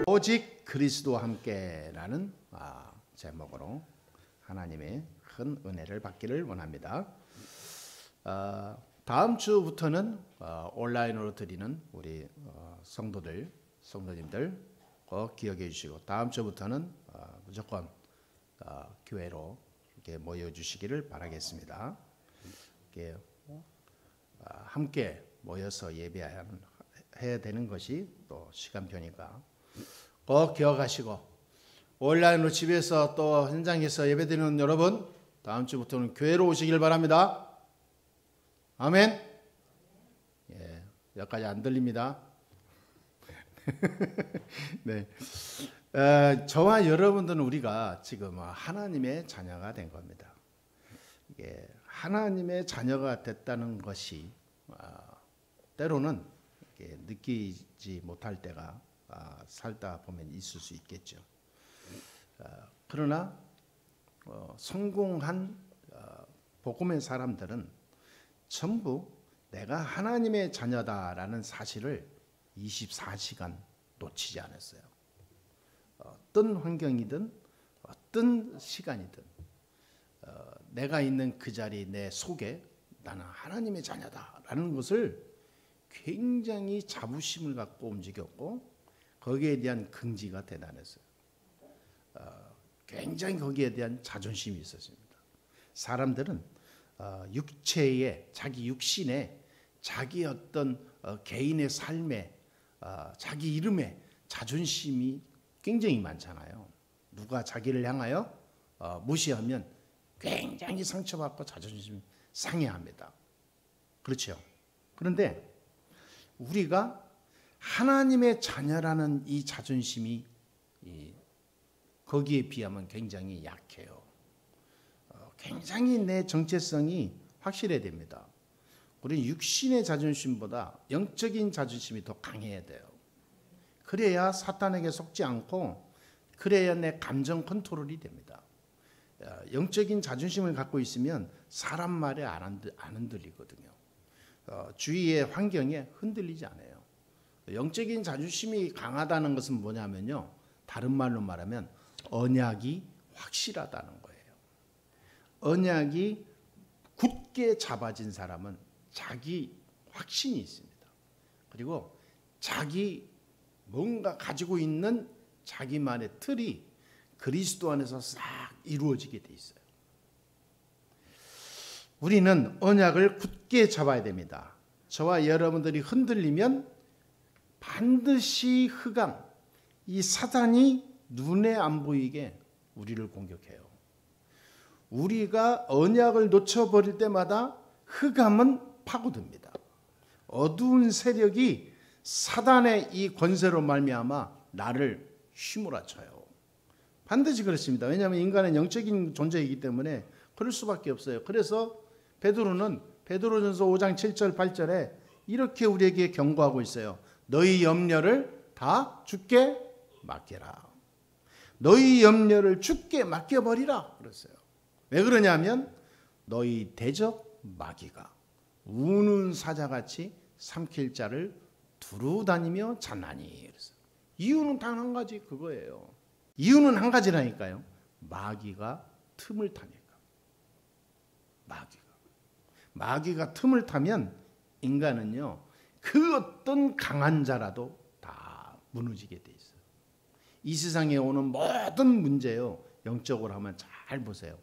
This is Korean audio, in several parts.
오직 그리스도와 함께라는 제목으로 하나님의 큰 은혜를 받기를 원합니다. 다음 주부터는 온라인으로 드리는 우리 성도님들 꼭 기억해 주시고, 다음 주부터는 무조건 교회로 이렇게 모여 주시기를 바라겠습니다. 이렇게 함께 모여서 예배해야 되는 것이 또 시간표니까 꼭 기억하시고, 온라인으로 집에서 또 현장에서 예배드리는 여러분, 다음 주부터는 교회로 오시길 바랍니다. 아멘. 예, 여기까지 안 들립니다. 네, 저와 여러분들은 우리가 지금 하나님의 자녀가 된 겁니다. 이게 하나님의 자녀가 됐다는 것이 때로는 이렇게 느끼지 못할 때가 살다 보면 있을 수 있겠죠. 그러나 성공한 복음의 사람들은 전부 내가 하나님의 자녀다라는 사실을 24시간 놓치지 않았어요. 어떤 환경이든 어떤 시간이든 내가 있는 그 자리 내 속에 나는 하나님의 자녀다라는 것을 굉장히 자부심을 갖고 움직였고, 거기에 대한 긍지가 대단했어요. 굉장히 거기에 대한 자존심이 있었습니다. 사람들은 육체에, 자기 육신에, 자기 어떤 개인의 삶에, 자기 이름에 자존심이 굉장히 많잖아요. 누가 자기를 향하여 무시하면 굉장히 상처받고 자존심 상해합니다. 그렇죠? 그런데 우리가 하나님의 자녀라는 이 자존심이 거기에 비하면 굉장히 약해요. 굉장히 내 정체성이 확실해야 됩니다. 우리는 육신의 자존심보다 영적인 자존심이 더 강해야 돼요. 그래야 사탄에게 속지 않고, 그래야 내 감정 컨트롤이 됩니다. 영적인 자존심을 갖고 있으면 사람 말에 안 흔들리거든요. 주위의 환경에 흔들리지 않아요. 영적인 자존심이 강하다는 것은 뭐냐면요, 다른 말로 말하면 언약이 확실하다는 거예요. 언약이 굳게 잡아진 사람은 자기 확신이 있습니다. 그리고 자기 뭔가 가지고 있는 자기만의 틀이 그리스도 안에서 싹 이루어지게 돼 있어요. 우리는 언약을 굳게 잡아야 됩니다. 저와 여러분들이 흔들리면 반드시 흑암, 이 사단이 눈에 안 보이게 우리를 공격해요. 우리가 언약을 놓쳐버릴 때마다 흑암은 파고듭니다. 어두운 세력이 사단의 이 권세로 말미암아 나를 휘몰아쳐요. 반드시 그렇습니다. 왜냐하면 인간은 영적인 존재이기 때문에 그럴 수밖에 없어요. 그래서 베드로는 베드로전서 5장 7절 8절에 이렇게 우리에게 경고하고 있어요. 너희 염려를 다 주께 맡겨라. 너희 염려를 주께 맡겨버리라 그랬어요. 왜 그러냐면 너희 대적 마귀가 우는 사자같이 삼킬 자를 두루 다니며 찾나니 그랬어요. 이유는 단 한 가지, 그거예요. 이유는 한 가지라니까요. 마귀가 틈을 타니까. 마귀가 틈을 타면 인간은요, 그 어떤 강한 자라도 다 무너지게 돼 있어요. 이 세상에 오는 모든 문제요, 영적으로 하면 잘 보세요.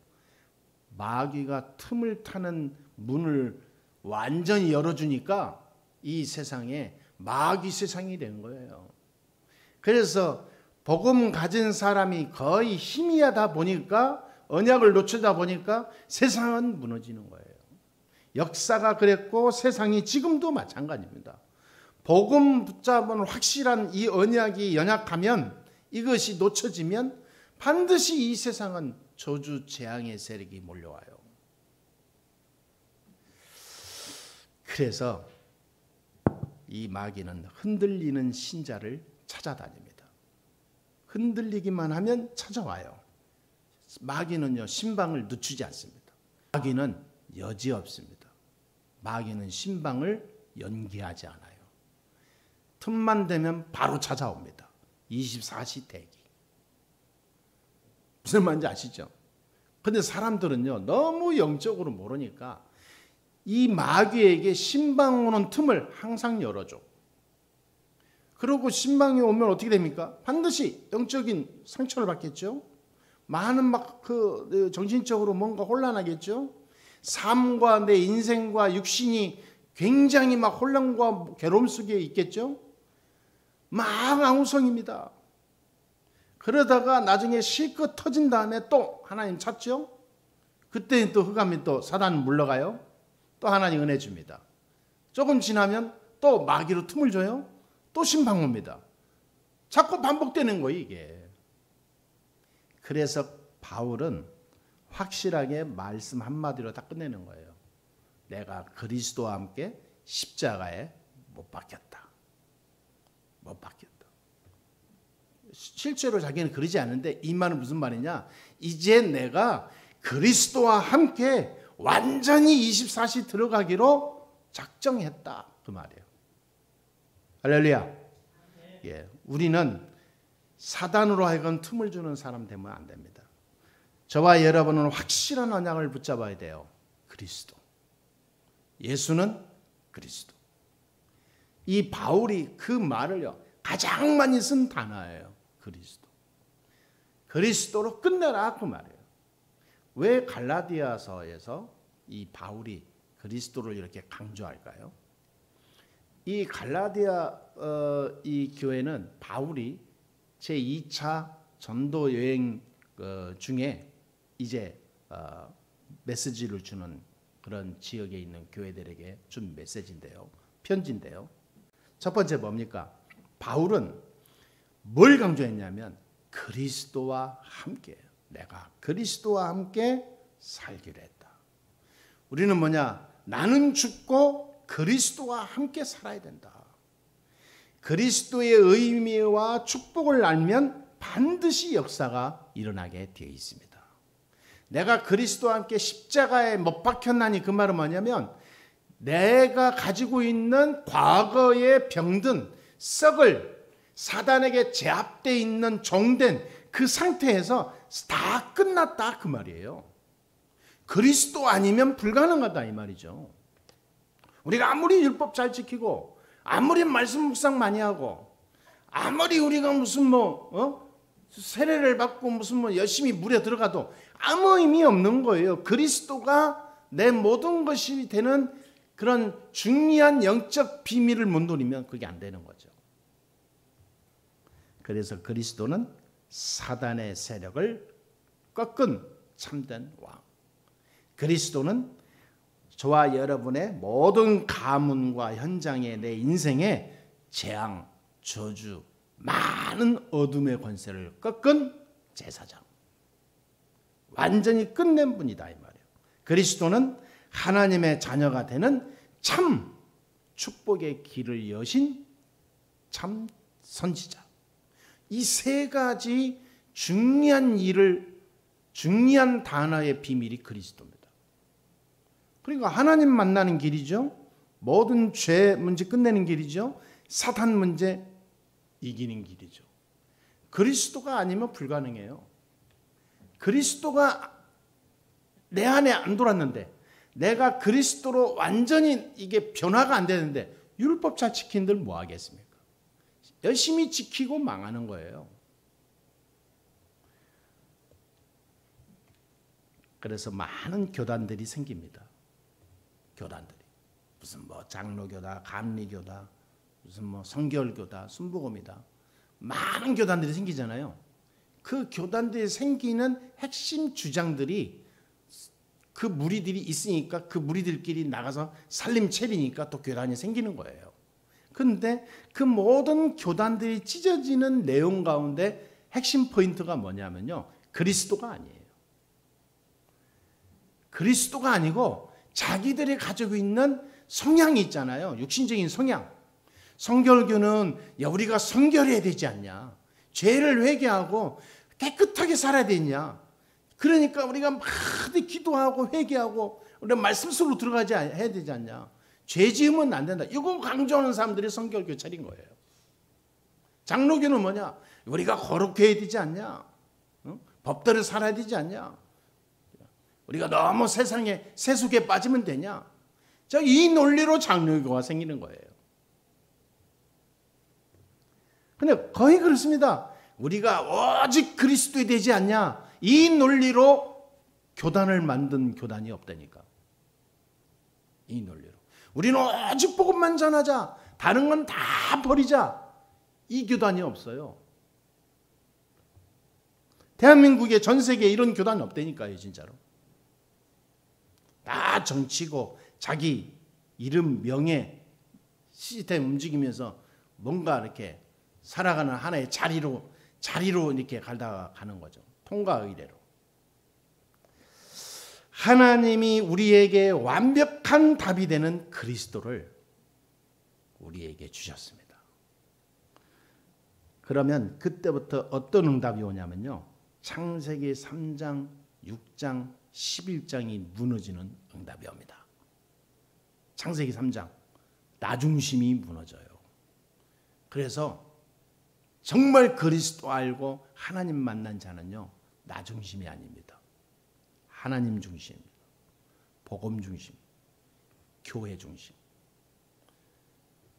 마귀가 틈을 타는 문을 완전히 열어주니까 이 세상에 마귀 세상이 된 거예요. 그래서 복음 가진 사람이 거의 희미하다 보니까, 언약을 놓치다 보니까 세상은 무너지는 거예요. 역사가 그랬고 세상이 지금도 마찬가지입니다. 복음 붙잡은 확실한 이 언약이 연약하면, 이것이 놓쳐지면 반드시 이 세상은 저주 재앙의 세력이 몰려와요. 그래서 이 마귀는 흔들리는 신자를 찾아다닙니다. 흔들리기만 하면 찾아와요. 마귀는요, 신방을 늦추지 않습니다. 마귀는 여지없습니다. 마귀는 신방을 연기하지 않아요. 틈만 되면 바로 찾아옵니다. 24시 대기. 무슨 말인지 아시죠? 근데 사람들은요, 너무 영적으로 모르니까 이 마귀에게 신방 오는 틈을 항상 열어줘. 그리고 신방이 오면 어떻게 됩니까? 반드시 영적인 상처를 받겠죠. 많은 정신적으로 뭔가 혼란하겠죠. 삶과 내 인생과 육신이 굉장히 혼란과 괴로움 속에 있겠죠. 망앙우성입니다. 그러다가 나중에 실컷 터진 다음에 또 하나님 찾죠. 그때 또 흑암이 또 사단 물러가요. 또 하나님 은혜 줍니다. 조금 지나면 또 마귀로 틈을 줘요. 또 신방 옵니다. 자꾸 반복되는 거예요, 이게. 그래서 바울은 확실하게 말씀 한마디로 다 끝내는 거예요. 내가 그리스도와 함께 십자가에 못 박혔다. 못 박혔다. 실제로 자기는 그러지 않는데 이 말은 무슨 말이냐? 이제 내가 그리스도와 함께 완전히 24시 들어가기로 작정했다. 그 말이에요. 할렐루야. 예, 우리는 사단으로 하여금 틈을 주는 사람 되면 안 됩니다. 저와 여러분은 확실한 언약을 붙잡아야 돼요. 그리스도. 예수는 그리스도. 이 바울이 그 말을요, 가장 많이 쓴 단어예요. 그리스도. 그리스도로 끝내라 그 말이에요. 왜 갈라디아서에서 이 바울이 그리스도를 이렇게 강조할까요? 이 갈라디아 이 교회는 바울이 제2차 전도 여행 중에 이제 메시지를 주는 그런 지역에 있는 교회들에게 준 메시지인데요. 편지인데요. 첫 번째 뭡니까? 바울은 뭘 강조했냐면 그리스도와 함께, 내가 그리스도와 함께 살기로 했다. 우리는 뭐냐? 나는 죽고 그리스도와 함께 살아야 된다. 그리스도의 의미와 축복을 알면 반드시 역사가 일어나게 되어 있습니다. 내가 그리스도와 함께 십자가에 못 박혔나니 그 말은 뭐냐면 내가 가지고 있는 과거의 병든 썩을 사단에게 제압되어 있는 종된 그 상태에서 다 끝났다 그 말이에요. 그리스도 아니면 불가능하다 이 말이죠. 우리가 아무리 율법 잘 지키고 아무리 말씀 묵상 많이 하고 아무리 우리가 무슨 세례를 받고 무슨 열심히 물에 들어가도 아무 의미 없는 거예요. 그리스도가 내 모든 것이 되는 그런 중요한 영적 비밀을 못 누리면 그게 안 되는 거죠. 그래서 그리스도는 사단의 세력을 꺾은 참된 왕. 그리스도는 저와 여러분의 모든 가문과 현장에 내 인생의 재앙, 저주, 많은 어둠의 권세를 꺾은 제사장. 완전히 끝낸 분이다 이 말이에요. 그리스도는 하나님의 자녀가 되는 참 축복의 길을 여신 참 선지자. 이 세 가지 중요한 일을, 중요한 단어의 비밀이 그리스도입니다. 그러니까 하나님 만나는 길이죠. 모든 죄 문제 끝내는 길이죠. 사탄 문제 이기는 길이죠. 그리스도가 아니면 불가능해요. 그리스도가 내 안에 안 돌았는데 내가 그리스도로 완전히 이게 변화가 안 되는데 율법 잘 지킨들 뭐 하겠습니까? 열심히 지키고 망하는 거예요. 그래서 많은 교단들이 생깁니다. 교단들이. 무슨 장로교다, 감리교다, 무슨 성결교다, 순복음이다. 많은 교단들이 생기잖아요. 그 교단들이 생기는 핵심 주장들이 그 무리들이 있으니까 그 무리들끼리 나가서 살림 차리니까 또 교단이 생기는 거예요. 그런데 그 모든 교단들이 찢어지는 내용 가운데 핵심 포인트가 뭐냐면요. 그리스도가 아니에요. 그리스도가 아니고 자기들이 가지고 있는 성향이 있잖아요. 육신적인 성향. 성결교는 우리가 성결해야 되지 않냐. 죄를 회개하고 깨끗하게 살아야 되냐. 그러니까 우리가 많이 기도하고 회개하고 우리가 말씀 속으로 들어가지 해야 되지 않냐. 죄 지으면 안 된다. 이거 강조하는 사람들이 성결교 차린 거예요. 장로교는 뭐냐? 우리가 거룩해야 되지 않냐? 법대로 살아야 되지 않냐? 우리가 너무 세상에 세속에 빠지면 되냐? 이 논리로 장로교가 생기는 거예요. 근데 거의 그렇습니다. 우리가 오직 그리스도에 되지 않냐? 이 논리로 교단을 만든 교단이 없다니까. 이 논리로. 우리는 오직 복음만 전하자. 다른 건 다 버리자. 이 교단이 없어요. 대한민국에 전 세계에 이런 교단이 없다니까요, 진짜로. 다 정치고 자기 이름, 명예, 시스템 움직이면서 뭔가 이렇게 살아가는 하나의 자리로 이렇게 가다가 가는 거죠. 통과 의례로. 하나님이 우리에게 완벽한 답이 되는 그리스도를 우리에게 주셨습니다. 그러면 그때부터 어떤 응답이 오냐면요. 창세기 3장, 6장, 11장이 무너지는 응답이 옵니다. 창세기 3장, 나 중심이 무너져요. 그래서 정말 그리스도 알고 하나님 만난 자는요. 나 중심이 아닙니다. 하나님 중심입니다. 복음 중심, 교회 중심,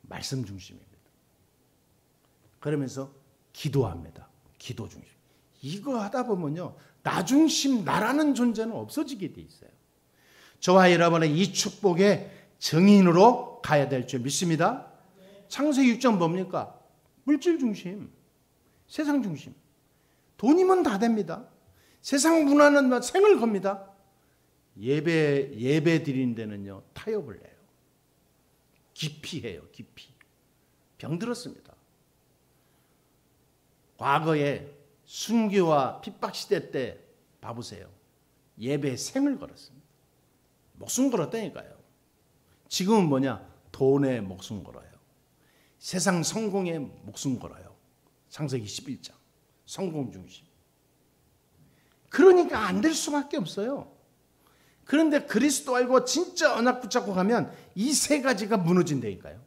말씀 중심입니다. 그러면서 기도합니다. 기도 중심. 이거 하다 보면요. 나 중심, 나라는 존재는 없어지게 돼 있어요. 저와 여러분의 이 축복의 증인으로 가야 될 줄 믿습니다. 창세기 6장 뭡니까? 물질 중심, 세상 중심. 돈이면 다 됩니다. 세상 문화는 생을 겁니다. 예배 드리는 데는요. 타협을 해요. 깊이 해요. 깊이. 병들었습니다. 과거에 순교와 핍박시대 때 봐보세요. 예배에 생을 걸었습니다. 목숨 걸었다니까요. 지금은 뭐냐? 돈에 목숨 걸어요. 세상 성공에 목숨 걸어요. 창세기 11장. 성공 중심. 그러니까 안 될 수밖에 없어요. 그런데 그리스도 알고 진짜 언약 붙잡고 가면 이 세 가지가 무너진다니까요.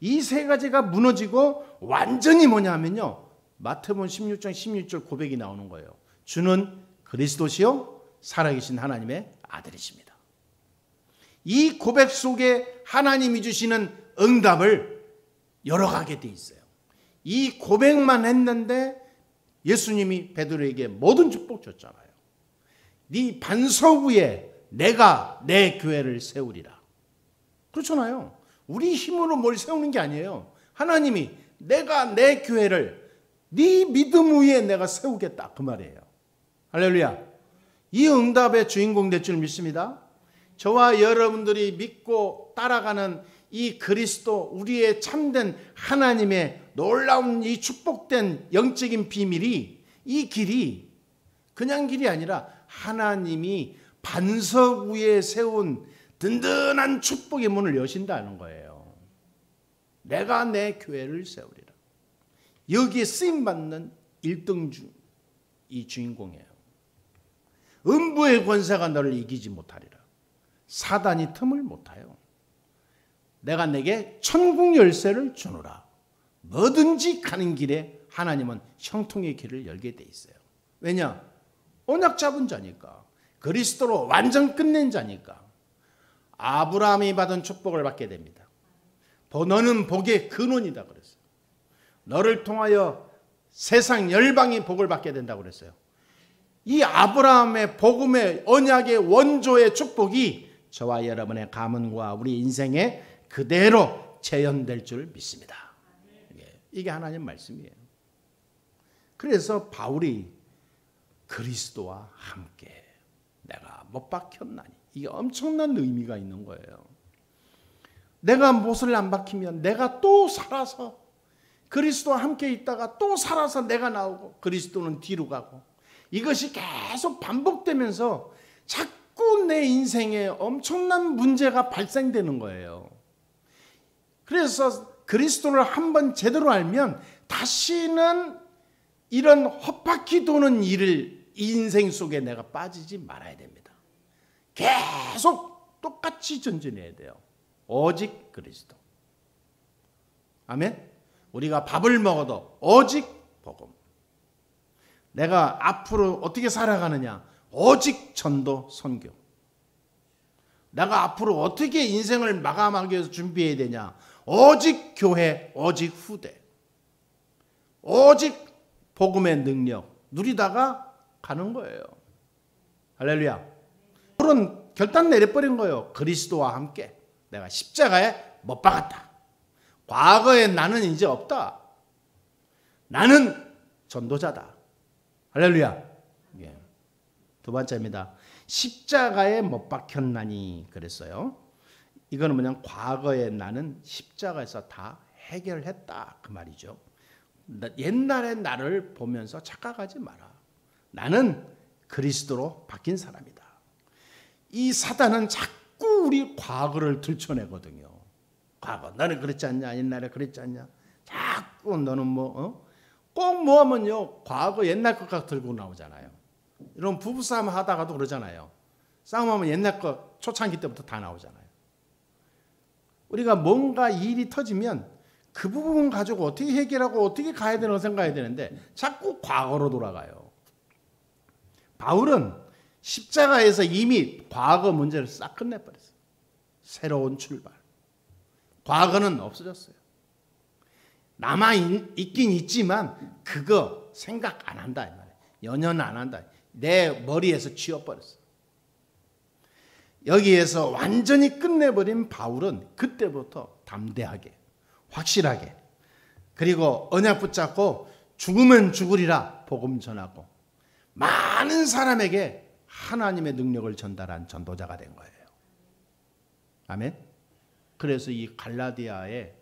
이 세 가지가 무너지고 완전히 뭐냐 하면요. 마태복음 16장 16절 고백이 나오는 거예요. 주는 그리스도시요 살아계신 하나님의 아들이십니다. 이 고백 속에 하나님이 주시는 응답을 열어가게 돼 있어요. 이 고백만 했는데 예수님이 베드로에게 모든 축복 줬잖아요. 네 반석 위에 내가 내 교회를 세우리라. 그렇잖아요. 우리 힘으로 뭘 세우는 게 아니에요. 하나님이 내가 내 교회를 네 믿음 위에 내가 세우겠다 그 말이에요. 할렐루야. 이 응답의 주인공 될 줄 믿습니다. 저와 여러분들이 믿고 따라가는 이 그리스도 우리의 참된 하나님의 놀라운 이 축복된 영적인 비밀이 이 길이 그냥 길이 아니라 하나님이 반석 위에 세운 든든한 축복의 문을 여신다는 거예요. 내가 내 교회를 세우리라. 여기에 쓰임받는 1등 이 주인공이에요. 음부의 권세가 너를 이기지 못하리라. 사단이 틈을 못해요. 내가 내게 천국 열쇠를 주노라. 뭐든지 가는 길에 하나님은 형통의 길을 열게 돼 있어요. 왜냐? 언약 잡은 자니까. 그리스도로 완전 끝낸 자니까. 아브라함이 받은 축복을 받게 됩니다. 너는 복의 근원이다 그랬어요. 너를 통하여 세상 열방이 복을 받게 된다고 그랬어요. 이 아브라함의 복음의 언약의 원조의 축복이 저와 여러분의 가문과 우리 인생에 그대로 재현될 줄 믿습니다. 이게 하나님 말씀이에요. 그래서 바울이 그리스도와 함께 내가 못 박혔나니 이게 엄청난 의미가 있는 거예요. 내가 못을 안 박히면 내가 또 살아서 그리스도와 함께 있다가 또 살아서 내가 나오고 그리스도는 뒤로 가고 이것이 계속 반복되면서 자꾸 내 인생에 엄청난 문제가 발생되는 거예요. 그래서 그리스도를 한번 제대로 알면 다시는 이런 헛바퀴 도는 일을 인생 속에 내가 빠지지 말아야 됩니다. 계속 똑같이 전진해야 돼요. 오직 그리스도. 아멘. 우리가 밥을 먹어도 오직 복음. 내가 앞으로 어떻게 살아가느냐? 오직 전도 선교. 내가 앞으로 어떻게 인생을 마감하기 위해서 준비해야 되냐? 오직 교회, 오직 후대. 오직 복음의 능력 누리다가 가는 거예요. 할렐루야. 그런 결단 내려버린 거예요. 그리스도와 함께 내가 십자가에 못 박았다. 과거에 나는 이제 없다. 나는 전도자다. 할렐루야. 예. 두 번째입니다. 십자가에 못 박혔나니 그랬어요. 이거는 뭐냐면 과거에 나는 십자가에서 다 해결했다 그 말이죠. 옛날의 나를 보면서 착각하지 마라. 나는 그리스도로 바뀐 사람이다. 이 사단은 자꾸 우리 과거를 들춰내거든요. 과거 너는 그랬지 않냐? 옛날에 그랬지 않냐? 자꾸 너는 꼭 하면요 과거 옛날 것 들고 나오잖아요. 이런 부부싸움 하다가도 그러잖아요. 싸움하면 옛날 거 초창기 때부터 다 나오잖아요. 우리가 뭔가 일이 터지면 그 부분 가지고 어떻게 해결하고 어떻게 가야 되는 생각해야 되는데 자꾸 과거로 돌아가요. 바울은 십자가에서 이미 과거 문제를 싹 끝내버렸어요. 새로운 출발. 과거는 없어졌어요. 남아있긴 있지만 그거 생각 안 한다. 이 말이에요. 연연 안 한다. 내 머리에서 치워버렸어. 여기에서 완전히 끝내버린 바울은 그때부터 담대하게 확실하게 그리고 언약 붙잡고 죽으면 죽으리라 복음 전하고 많은 사람에게 하나님의 능력을 전달한 전도자가 된 거예요. 아멘. 그래서 이 갈라디아의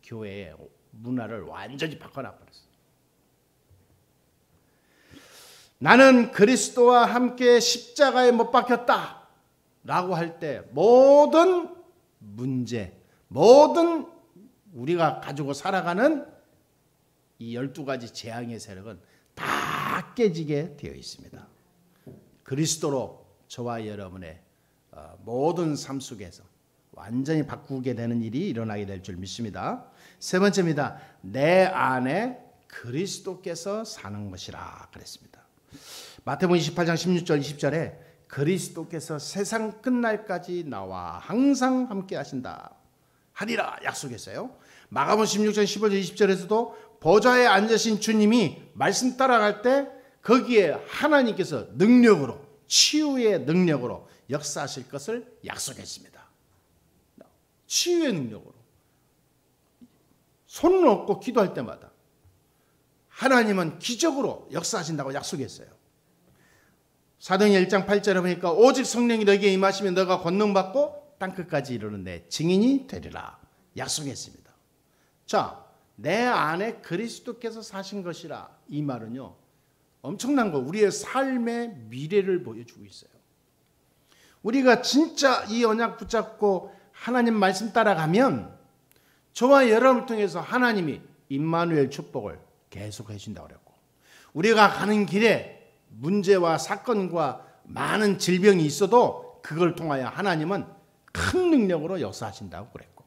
교회의 문화를 완전히 바꿔놔버렸어요. 나는 그리스도와 함께 십자가에 못 박혔다 라고 할 때 모든 문제, 모든 우리가 가지고 살아가는 이 12가지 재앙의 세력은 다 깨지게 되어 있습니다. 그리스도로 저와 여러분의 모든 삶 속에서 완전히 바꾸게 되는 일이 일어나게 될 줄 믿습니다. 세 번째입니다. 내 안에 그리스도께서 사는 것이라 그랬습니다. 마태복음 28장 16절 20절에 그리스도께서 세상 끝날까지 나와 항상 함께 하신다 하리라 약속했어요. 마가복음 16장 15절 20절에서도 보좌에 앉으신 주님이 말씀 따라갈 때 거기에 하나님께서 능력으로 치유의 능력으로 역사하실 것을 약속했습니다. 치유의 능력으로 손을 얹고 기도할 때마다 하나님은 기적으로 역사하신다고 약속했어요. 사도행전 1장 8절에 보니까 오직 성령이 너에게 임하시면 너가 권능받고 땅끝까지 이르는 내 증인이 되리라 약속했습니다. 자, 내 안에 그리스도께서 사신 것이라 이 말은요 엄청난 거 우리의 삶의 미래를 보여주고 있어요. 우리가 진짜 이 언약 붙잡고 하나님 말씀 따라가면 저와 여러분을 통해서 하나님이 임마누엘 축복을 계속 해주신다고 그랬고 우리가 가는 길에 문제와 사건과 많은 질병이 있어도 그걸 통하여 하나님은 큰 능력으로 역사하신다고 그랬고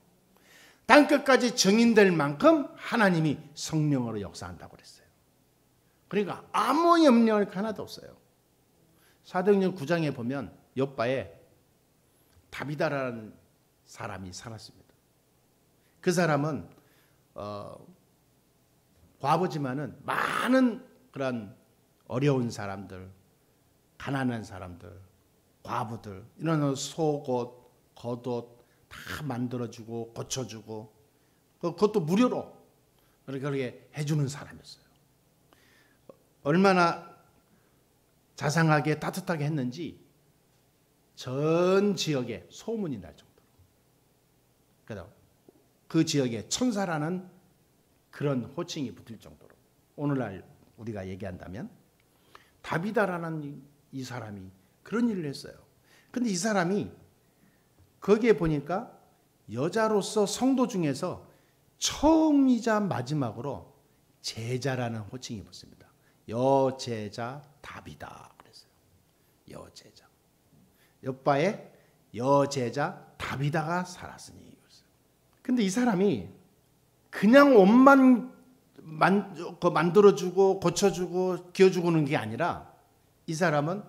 땅끝까지 증인될 만큼 하나님이 성령으로 역사한다고 그랬어요. 그러니까 아무 염려할 게 하나도 없어요. 사도행전 9장에 보면 욥바에 다비다라는 사람이 살았습니다. 그 사람은 과부지만은 많은 그런 어려운 사람들, 가난한 사람들, 과부들 이런 속옷, 겉옷 다 만들어주고 고쳐주고 그것도 무료로 그렇게 해주는 사람이었어요. 얼마나 자상하게 따뜻하게 했는지 전 지역에 소문이 날 정도로 그래서 그 지역에 천사라는 그런 호칭이 붙을 정도로 오늘날 우리가 얘기한다면 다비다라는 이 사람이 그런 일을 했어요. 근데 이 사람이 거기에 보니까 여자로서 성도 중에서 처음이자 마지막으로 제자라는 호칭이 붙습니다. 여제자 다비다 그랬어요. 여제자. 욥바에 여제자 다비다가 살았으니. 근데 이 사람이 그냥 옷만 만들어주고 고쳐주고 기어주고는 게 아니라 이 사람은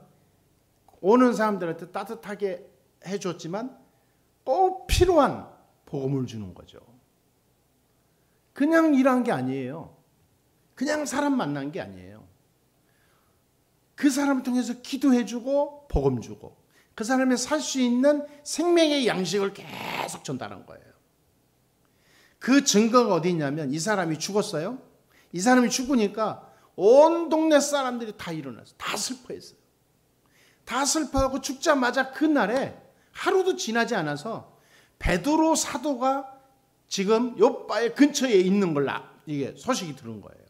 오는 사람들한테 따뜻하게 해줬지만 꼭 필요한 복음을 주는 거죠. 그냥 일한 게 아니에요. 그냥 사람 만난 게 아니에요. 그 사람을 통해서 기도해주고 복음 주고 그 사람이 살 수 있는 생명의 양식을 계속 전달한 거예요. 그 증거가 어디 있냐면 이 사람이 죽었어요. 이 사람이 죽으니까 온 동네 사람들이 다 일어났어요. 다 슬퍼했어요. 다 슬퍼하고 죽자마자 그날에 하루도 지나지 않아서 베드로 사도가 지금 요바의 근처에 있는 걸 이게 소식이 들은 거예요.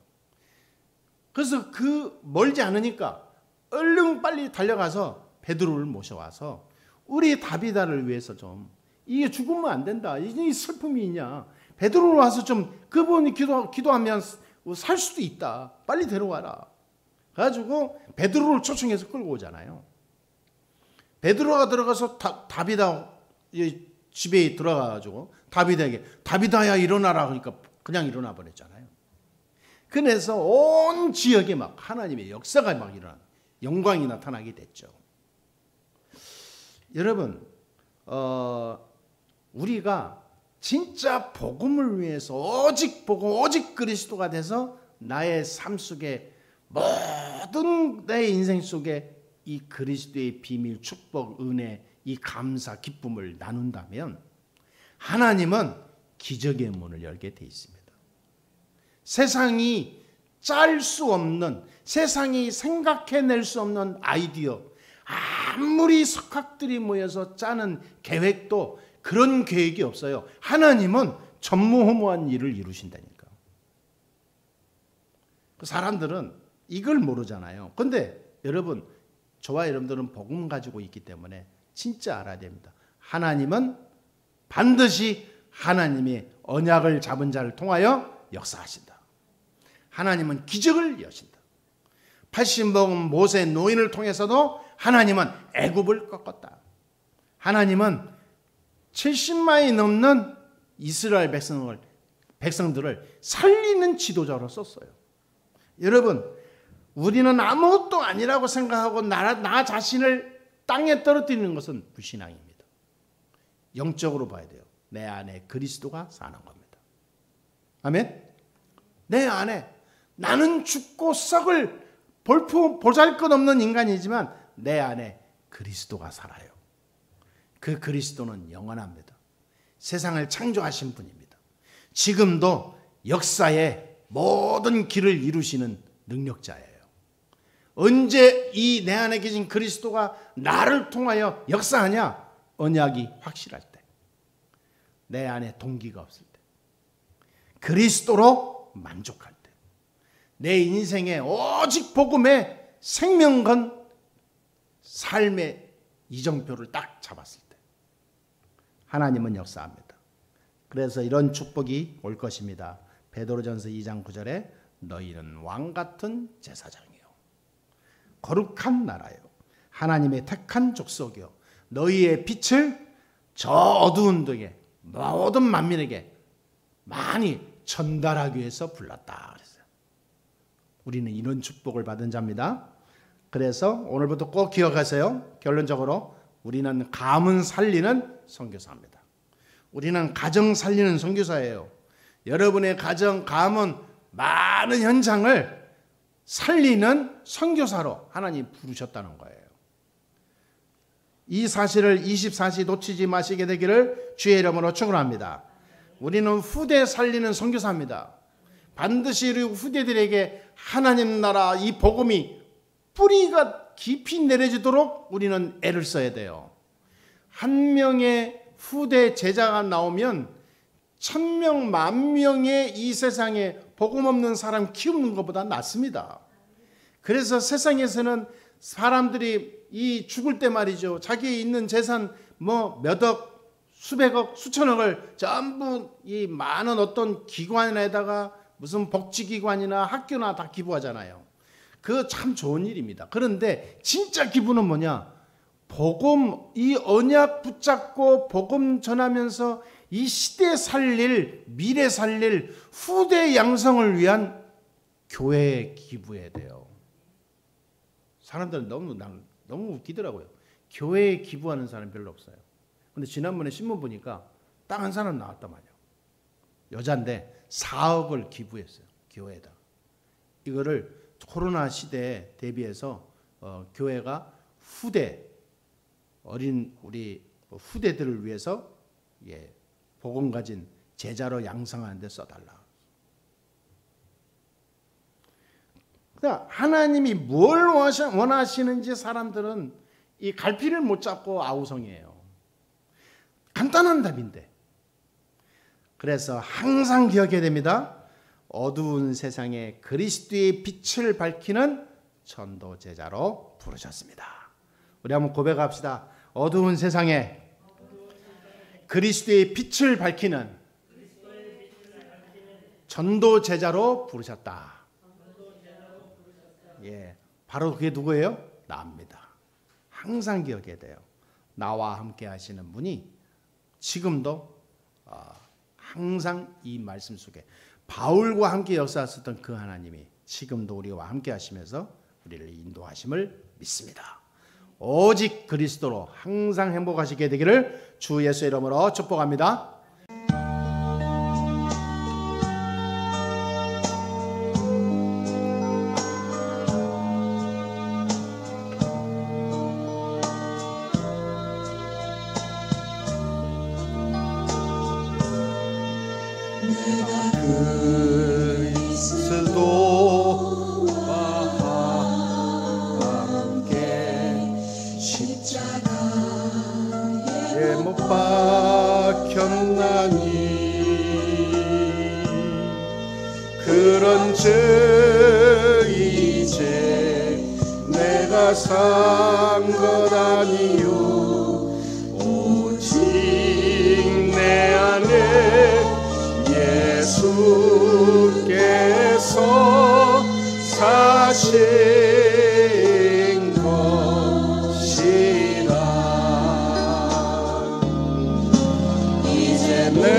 그래서 그 멀지 않으니까 얼른 빨리 달려가서 베드로를 모셔와서 우리 다비다를 위해서 좀 이게 죽으면 안 된다. 이 슬픔이 있냐. 베드로로 와서 좀 그분이 기도하면 살 수도 있다. 빨리 데려와라. 그래가지고 베드로를 초청해서 끌고 오잖아요. 베드로가 들어가서 다비다 집에 들어가가지고 다비다에게 다비다야 일어나라 그러니까 그냥 일어나 버렸잖아요. 그래서 온 지역에 막 하나님의 역사가 막 일어나 영광이 나타나게 됐죠. 여러분 우리가 진짜 복음을 위해서 오직 복음 오직 그리스도가 돼서 나의 삶 속에 모든 내 인생 속에 이 그리스도의 비밀 축복 은혜 이 감사 기쁨을 나눈다면 하나님은 기적의 문을 열게 돼 있습니다. 세상이 짤 수 없는 세상이 생각해낼 수 없는 아이디어 아무리 석학들이 모여서 짜는 계획도 그런 계획이 없어요. 하나님은 전무후무한 일을 이루신다니까. 사람들은 이걸 모르잖아요. 그런데 여러분 저와 여러분들은 복음 가지고 있기 때문에 진짜 알아야 됩니다. 하나님은 반드시 하나님이 언약을 잡은 자를 통하여 역사하신다. 하나님은 기적을 여신다. 80먹은 모세 노인을 통해서도 하나님은 애굽을 꺾었다. 하나님은 70만이 넘는 이스라엘 백성들을 살리는 지도자로 썼어요. 여러분 우리는 아무것도 아니라고 생각하고 나 자신을 땅에 떨어뜨리는 것은 불신앙입니다. 영적으로 봐야 돼요. 내 안에 그리스도가 사는 겁니다. 아멘? 내 안에 나는 죽고 썩을 보잘것없는 인간이지만 내 안에 그리스도가 살아요. 그 그리스도는 영원합니다. 세상을 창조하신 분입니다. 지금도 역사의 모든 길을 이루시는 능력자예요. 언제 이 내 안에 계신 그리스도가 나를 통하여 역사하냐? 언약이 확실할 때. 내 안에 동기가 없을 때. 그리스도로 만족할 때. 내 인생에 오직 복음의 생명건 삶의 이정표를 딱 잡았을 때. 하나님은 역사합니다. 그래서 이런 축복이 올 것입니다. 베드로전서 2장 9절에 너희는 왕같은 제사장이요 거룩한 나라요 하나님의 택한 족속이요 너희의 빛을 저 어두운 데에 모든 만민에게 많이 전달하기 위해서 불렀다 그랬어요. 우리는 이런 축복을 받은 자입니다. 그래서 오늘부터 꼭 기억하세요. 결론적으로 우리는 가문 살리는 선교사입니다. 우리는 가정 살리는 선교사예요. 여러분의 가정, 가문 많은 현장을 살리는 선교사로 하나님 부르셨다는 거예요. 이 사실을 24시 놓치지 마시게 되기를 주의 이름으로 축원합니다. 우리는 후대 살리는 선교사입니다. 반드시 우리 후대들에게 하나님 나라 이 복음이 뿌리가 깊이 내려지도록 우리는 애를 써야 돼요. 한 명의 후대 제자가 나오면 1000명, 10,000명의 이 세상에 복음 없는 사람 키우는 것보다 낫습니다. 그래서 세상에서는 사람들이 이 죽을 때 말이죠. 자기 있는 재산 뭐 몇억, 수백억, 수천억을 전부 이 많은 어떤 기관에다가 무슨 복지기관이나 학교나 다 기부하잖아요. 그거 참 좋은 일입니다. 그런데 진짜 기부는 뭐냐? 복음, 이 언약 붙잡고 복음 전하면서 이 시대 살릴, 미래 살릴 후대 양성을 위한 교회에 기부해야 돼요. 사람들은 너무 웃기더라고요. 교회에 기부하는 사람 별로 없어요. 근데 지난번에 신문 보니까 딱 한 사람 나왔단 말이에요. 여잔데 4억을 기부했어요. 교회에다. 이거를 코로나 시대에 대비해서 교회가 후대, 어린 우리 후대들을 위해서 복음 가진 제자로 양성하는 데 써달라. 그러니까 하나님이 뭘 원하시는지 사람들은 이 갈피를 못 잡고 아우성이에요. 간단한 답인데. 그래서 항상 기억해야 됩니다. 어두운 세상에 그리스도의 빛을 밝히는 전도 제자로 부르셨습니다. 우리 한번 고백합시다. 어두운 세상에 그리스도의 빛을 밝히는 전도 제자로 부르셨다. 예, 바로 그게 누구예요? 나입니다. 항상 기억해야 돼요. 나와 함께 하시는 분이 지금도 항상 이 말씀 속에 바울과 함께 역사하셨던 그 하나님이 지금도 우리와 함께 하시면서 우리를 인도하심을 믿습니다. 오직 그리스도로 항상 행복하시게 되기를 주 예수 이름으로 축복합니다. 그런즉 이제 내가 산 것 아니요 오직 내 안에 예수께서 사신 것이라. 이제 내가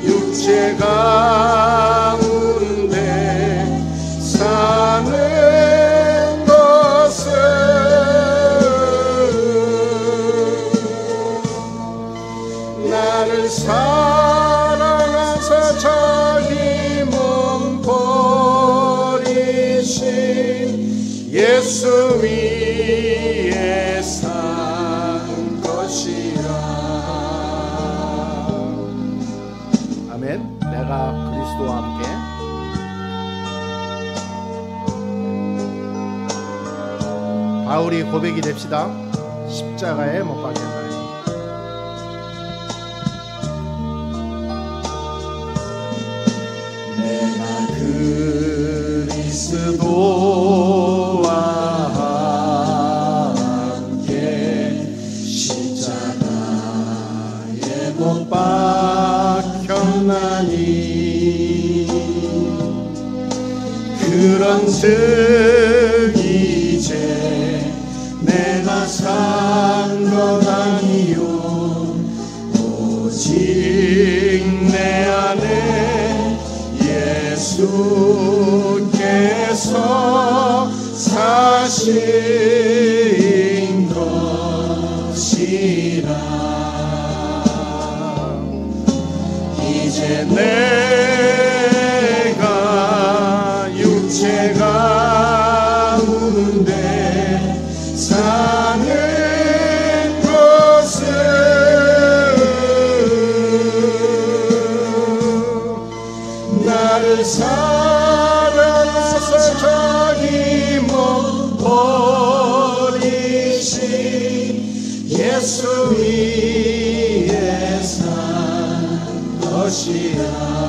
육체 가운데 사는 것은 나를 사랑하사 자기 몸 버리신 예수 위에 산 것이라. 아멘. 내가 그리스도와 함께 바울이 고백이 됩시다. 십자가에 못 박혔나니. 내가 그리스도와 함께 십자가에 못 박혔나니 그런즉 이제 내가 산 것 아니요 오직 내 안에 예수께서 사신 것이라. 이제 내가 육체 가운데 사는 것은 나를 사랑하사 자기 몸 버리신 예수 위에 산 것이라.